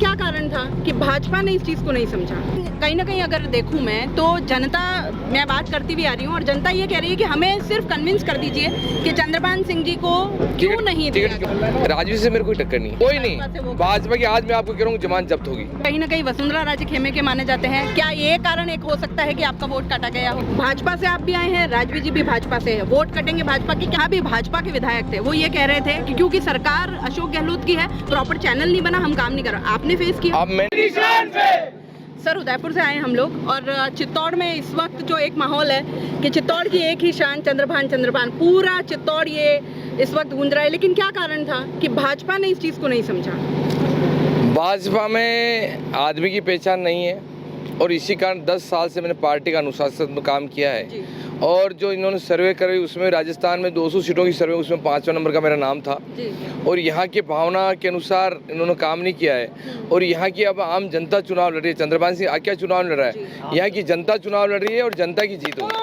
क्या कारण था कि भाजपा ने इस चीज़ को नहीं समझा? कहीं ना कहीं अगर देखूं मैं तो जनता, मैं बात करती भी आ रही हूँ और जनता ये कह रही है कि हमें सिर्फ कन्विंस कर दीजिए कि चंद्रभान सिंह जी को क्यों नहीं दिया गया। राजवी से मेरे कोई टक्कर नहीं, कोई नहीं। भाजपा की आज मैं आपको कह रहा हूँ जमानत जब्त होगी। कहीं ना कहीं वसुंधरा राजे खेमे के माने जाते हैं, क्या ये कारण एक हो सकता है कि आपका वोट काटा गया हो? भाजपा से आप भी आए हैं, राजवी जी भी भाजपा से है, वोट कटेंगे भाजपा की? क्या भी भाजपा के विधायक थे, वो ये कह रहे थे कि क्योंकि सरकार अशोक गहलोत की है, प्रॉपर चैनल नहीं बना, हम काम नहीं कर रहे। आपने फेस किया? सर, उदयपुर से आए हम लोग और चित्तौड़ में इस वक्त जो एक माहौल है कि चित्तौड़ की एक ही शान चंद्रभान, पूरा चित्तौड़ ये इस वक्त गूंज रहा है, लेकिन क्या कारण था कि भाजपा ने इस चीज़ को नहीं समझा? भाजपा में आदमी की पहचान नहीं है और इसी कारण 10 साल से मैंने पार्टी का अनुशासन में काम किया है। और जो इन्होंने सर्वे करी उसमें राजस्थान में 200 सीटों की सर्वे, उसमें 5वां नंबर का मेरा नाम था और यहाँ के भावना के अनुसार इन्होंने काम नहीं किया है। और यहाँ की अब आम जनता चुनाव लड़ रही है। चंद्रभान सिंह क्या चुनाव लड़ रहा है? यहाँ की जनता चुनाव लड़ रही है और जनता की जीत होगी।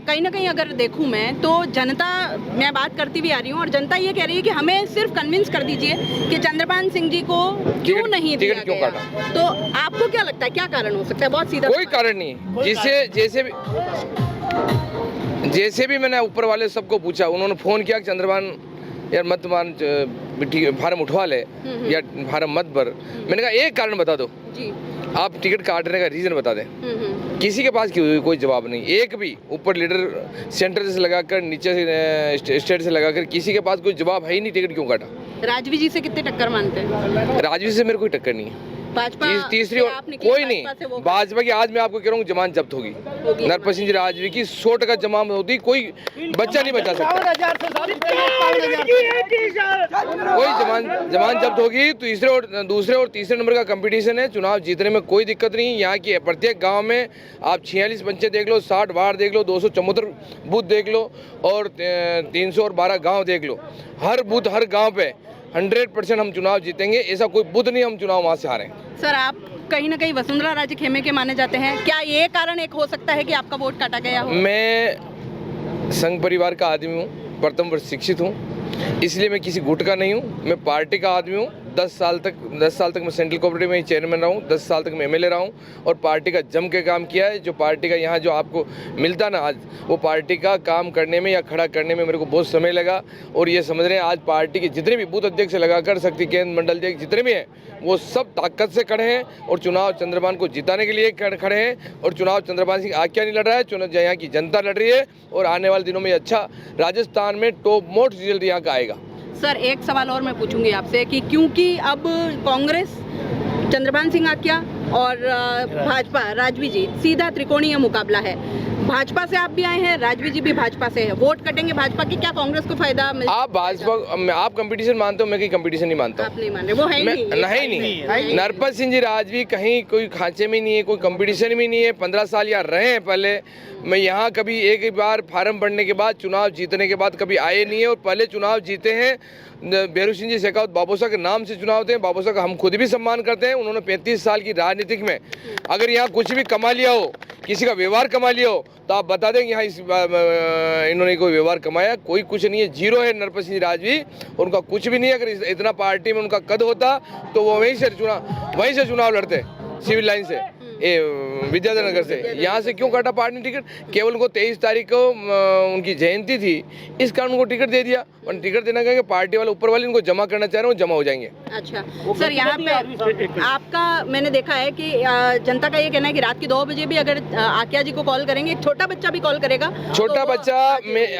कहीं ना कहीं अगर देखूं मैं तो जनता, मैं बात करती भी आ रही हूँ और जनता ये कह रही है कि हमें सिर्फ कन्विंस कर दीजिए कि चंद्रभान सिंह जी को क्यों नहीं दिया गया। तो आपको क्या लगता है क्या कारण हो सकता है? बहुत सीधा, कोई कारण नहीं। जैसे भी मैंने ऊपर वाले सबको पूछा, उन्होंने फोन किया कि चंद्रभान यार मत मान, फार्म उठवा ले या फार्म मत भर। मैंने कहा एक कारण बता दो जी, आप टिकट काटने का रीजन बता दें। किसी के पास कोई जवाब नहीं, एक भी ऊपर लीडर सेंटर से लगाकर नीचे से स्टेट से लगाकर किसी के पास कोई जवाब है ही नहीं। टिकट क्यों काटा? राजवी जी से कितने टक्कर मानते हैं? राजवी से मेरे कोई टक्कर नहीं है। तीसरी और कोई नहीं। भाजपा की आज मैं आपको कह रहा हूँ जमानत जब्त होगी। नरपत सिंह जी राजवी की 100% जमानत होती, कोई बच्चा नहीं बचा सकता। कोई जमानत जब्त होगी। दूसरे और तीसरे नंबर का कंपटीशन है। चुनाव जीतने में कोई दिक्कत नहीं। यहाँ की प्रत्येक गांव में आप 46 पंचायत देख लो, 60 वार्ड देख लो, 274 बूथ देख लो और 312 गाँव देख लो। हर बूथ हर गाँव पे 100% हम चुनाव जीतेंगे। ऐसा कोई बुध नहीं हम चुनाव वहाँ से हारें। सर, आप कहीं ना कहीं वसुंधरा राजे खेमे के माने जाते हैं, क्या ये कारण एक हो सकता है कि आपका वोट काटा गया हो? मैं संघ परिवार का आदमी हूँ, प्रथम वर्ष शिक्षित हूँ, इसलिए मैं किसी गुट का नहीं हूँ। मैं पार्टी का आदमी हूँ। 10 साल तक मैं सेंट्रल कोऑपरेटिव में चेयरमैन रहा हूँ। 10 साल तक मैं एमएलए रहा हूँ और पार्टी का जम के काम किया है। जो पार्टी का यहाँ जो आपको मिलता ना आज, वो पार्टी का काम करने में या खड़ा करने में मेरे को बहुत समय लगा। और ये समझ रहे हैं आज पार्टी के जितने भी बूथ अध्यक्ष लगाकर शक्ति केंद्र मंडल अध्यक्ष जितने भी हैं, वो सब ताकत से खड़े हैं और चुनाव चंद्रभान को जिताने के लिए खड़े हैं। और चुनाव चंद्रभान सिंह आज्ञा नहीं लड़ रहा है, चुनाव यहाँ की जनता लड़ रही है। और आने वाले दिनों में अच्छा राजस्थान में टॉप मोस्ट रिजल्ट यहाँ का आएगा। सर, एक सवाल और मैं पूछूंगी आपसे कि क्योंकि अब कांग्रेस चंद्रभान सिंह आज्ञा और भाजपा राजवी जी, सीधा त्रिकोणीय मुकाबला है। भाजपा से आप भी आए हैं, राजवी जी भी भाजपा से है, वोट कटेंगे भाजपा की, क्या कांग्रेस को फायदा मिल? आप भाजपा, आप कंपटीशन मानते हो, मैं कहीं कंपटीशन नहीं मानता। आप नहीं मान रहे, वो है ही नहीं। नरपत सिंह जी राजवी कहीं कोई खांचे में नहीं है, कोई कंपटीशन में नहीं है। 15 साल यहाँ रहे हैं। पहले मैं यहाँ कभी एक ही बार फार्म भरने के बाद चुनाव जीतने के बाद कभी आए नहीं है और पहले चुनाव जीते हैं। भैरू सिंह जी शेखावत बाबूसा के नाम से चुनाव होते हैं। बाबूसा का हम खुद भी सम्मान करते हैं। उन्होंने 35 साल की राजनीतिक में अगर यहाँ कुछ भी कमा लिया हो, किसी का व्यवहार कमा लिया हो, तो आप बता दें यहाँ इन्होंने कोई व्यवहार कमाया? कोई कुछ नहीं है, जीरो है नरपत सिंह राजवी। और उनका कुछ भी नहीं है। अगर इतना पार्टी में उनका कद होता तो वो वहीं से चुनाव लड़ते, सिविल लाइन से, विद्याधर नगर से। यहाँ से क्यों काटा पार्टी ने टिकट? केवल उनको 23 तारीख को उनकी जयंती थी, इस कारण उनको टिकट दे दिया। और टिकट देना कहेंगे पार्टी वाले ऊपर वाले इनको जमा करना चाह रहे हो, जमा हो जाएंगे। अच्छा सर, यहाँ पे आपका मैंने देखा है कि जनता का ये कहना है कि रात के 2 बजे भी अगर आज्ञा जी को कॉल करेंगे, एक छोटा बच्चा भी कॉल करेगा। छोटा बच्चा,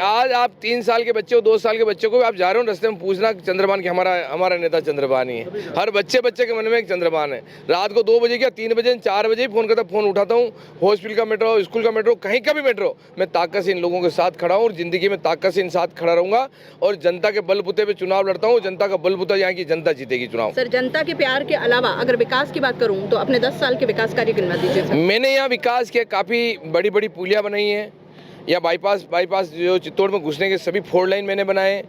आज आप 3 साल के बच्चे हो, 2 साल के बच्चे को आप जा रहे हो रास्ते में पूछना चंद्रभान की, हमारा नेता चंद्रभान ही है। हर बच्चे के मन में एक चंद्रभान है। रात को 2 बजे क्या 3 बजे 4 बजे फोन करता, फोन उठाता हूँ। हॉस्पिटल का मेट्रो, स्कूल का मेट्रो, कहीं का भी मेट्रो, मैं ताकत से इन लोगों के साथ खड़ा हूँ और जिंदगी में ताकत से इन साथ खड़ा रहूंगा। और जनता के बलबूते पे चुनाव लड़ता हूँ। जनता का बलबूता, यहाँ की जनता जीतेगी चुनाव। सर, जनता के प्यार के अलावा अगर विकास की बात करूँ तो अपने 10 साल के विकास कार्य गिनवा दीजिए। मैंने यहाँ विकास के काफ़ी बड़ी पुलियाँ बनाई हैं, या बाईपास जो चित्तौड़ में घुसने के सभी 4 लाइन मैंने बनाए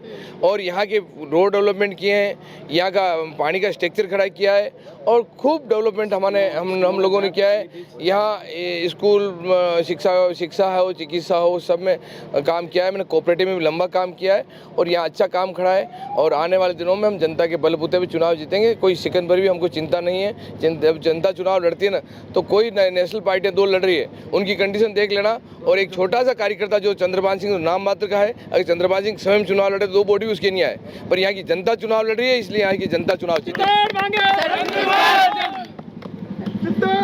और यहाँ के रोड डेवलपमेंट किए हैं, यहाँ का पानी का स्ट्रक्चर खड़ा किया है और खूब डेवलपमेंट हम लोगों ने किया है। यहाँ स्कूल शिक्षा हो, चिकित्सा हो, सब में काम किया है। मैंने कोऑपरेटिव में भी लंबा काम किया है और यहाँ अच्छा काम खड़ा है और आने वाले दिनों में हम जनता के बलबूते पे चुनाव जीतेंगे। कोई सिकंद भर भी हमको चिंता नहीं है। जब जनता चुनाव लड़ती है ना, तो कोई नेशनल पार्टियाँ 2 लड़ रही है, उनकी कंडीशन देख लेना। और एक छोटा सा कार्यकर्ता जो चंद्रभान सिंह नाम मात्र का है, अगर चंद्रभान सिंह स्वयं चुनाव लड़े तो 2 वोट भी उसके नहीं आए, पर यहाँ की जनता चुनाव लड़ रही है, इसलिए यहाँ की जनता चुनाव जीते।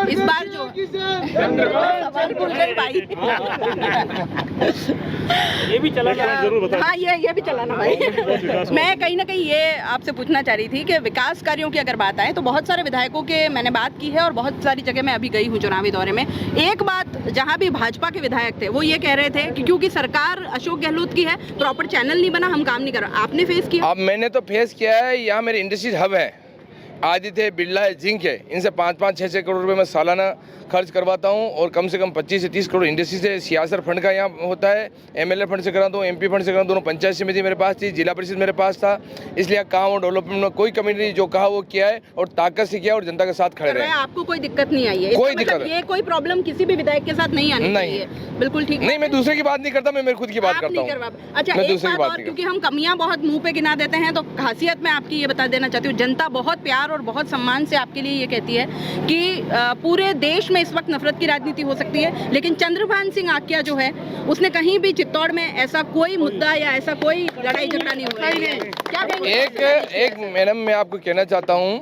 इस बार जो सवाल भूल गए भाई। ये भी चलाना जरूर बता। हाँ, ये भी चलाना भाई। मैं कहीं ना कहीं ये आपसे पूछना चाह रही थी कि विकास कार्यों की अगर बात आए तो बहुत सारे विधायकों के मैंने बात की है और बहुत सारी जगह मैं अभी गई हूँ चुनावी दौरे में। एक बात जहाँ भी भाजपा के विधायक थे वो ये कह रहे थे कि क्योंकि सरकार अशोक गहलोत की है, प्रॉपर चैनल नहीं बना, हम काम नहीं कर रहे। आपने फेस किया? अब मैंने तो फेस किया है। यहाँ मेरे इंडस्ट्रीज हब है, आदित्य, बिरला है, जिंक है, इनसे 5-5, 6-6 करोड़ रुपए मैं सालाना खर्च करवाता हूँ और कम से कम 25 से 30 करोड़ इंडस्ट्री से सियासत फंड का यहाँ होता है। एमएलए फंड से कराता हूँ, एमपी फंड से कराता हूँ। दोनों पंचायत समिति मेरे पास थी, जिला परिषद मेरे पास था, इसलिए काम और डेवलपमेंट में कोई कमी नहीं। जो कहा वो किया है और ताकत से किया और जनता के साथ खड़े रहे। आपको कोई दिक्कत नहीं आई है? कोई दिक्कत, ये कोई प्रॉब्लम किसी भी विधायक के साथ नहीं आनी चाहिए। बिल्कुल ठीक नहीं, मैं दूसरे की बात नहीं करता, मैं मेरे खुद की बात करता हूँ। अच्छा, एक बात और, क्योंकि हम कमियां बहुत मुंह पे गिना देते हैं, तो खासियत मैं आपकी ये बता देना चाहती हूँ, जनता बहुत प्यार और बहुत सम्मान से आपके लिए ये कहती है कि पूरे देश में इस वक्त नफरत की राजनीति हो सकती है, लेकिन चंद्रभान सिंह आकिया जो है उसने कहीं भी चित्तौड़ में ऐसा कोई मुद्दा या ऐसा कोई लड़ाई झगड़ा नहीं होता है। क्या कहेंगे? एक मैडम, मैं आपको कहना चाहता हूँ,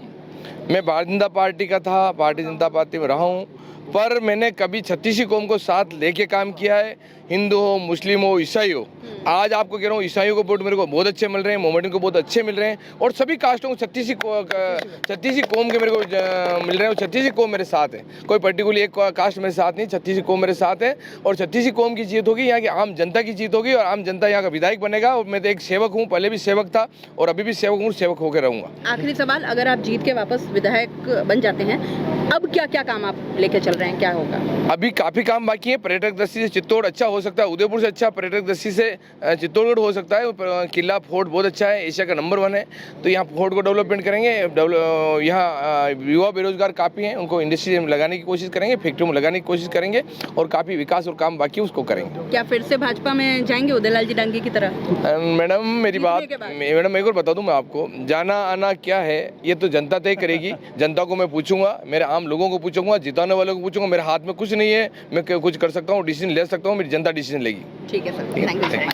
मैं भारतीय जनता पार्टी का था, भारतीय जनता पार्टी में रहा हूँ, पर मैंने कभी छत्तीसी कौम को साथ लेके काम किया है, हिंदू हो, मुस्लिम हो, ईसाई हो। आज आपको कह रहा हूँ, ईसाइयों को वोट मेरे को बहुत अच्छे मिल रहे हैं, मोहम्मदियों को बहुत अच्छे मिल रहे हैं और सभी कास्टों को छत्तीसी कौम के मेरे को मिल रहे हैं और छत्तीसी कौम मेरे साथ है। कोई पर्टिकुलर एक कास्ट मेरे साथ नहीं, छत्तीसी कौम मेरे साथ है और छत्तीसी कौम की जीत होगी, यहाँ की आम जनता की जीत होगी और आम जनता यहाँ का विधायक बनेगा। और मैं तो एक सेवक हूँ, पहले भी सेवक था और अभी भी सेवक हूँ, सेवक होकर रहूँगा। आखिरी सवाल, अगर आप जीत के वापस विधायक बन जाते हैं, अब क्या क्या काम आप लेके चल रहे हैं, क्या होगा? अभी काफ़ी काम बाकी है। पर्यटक दृष्टि से चित्तौड़ अच्छा हो सकता है, उदयपुर से अच्छा पर्यटक दृष्टि से चित्तौड़गढ़ हो सकता है। किला फोर्ट बहुत अच्छा है, एशिया का नंबर 1 है, तो यहाँ फोर्ट को डेवलपमेंट करेंगे। यहाँ युवा बेरोजगार काफ़ी हैं, उनको इंडस्ट्री में लगाने की कोशिश करेंगे, फैक्ट्री में लगाने की कोशिश करेंगे और काफ़ी विकास और काम बाकी उसको करेंगे। क्या फिर से भाजपा में जाएंगे उदयलाल जी डांगी की तरह? मैडम मेरी बात, मैडम एक और बता दूं मैं आपको, जाना आना क्या है ये तो जनता तय करेगी। जनता को मैं पूछूंगा, मेरे आम लोगों को पूछूंगा, जिताने वालों को पूछूंगा। मेरे हाथ में कुछ नहीं है, मैं कुछ कर सकता हूँ, डिसीजन ले सकता हूँ, मेरी जनता डिसीजन लेगी। ठीक है sir, thank you so much.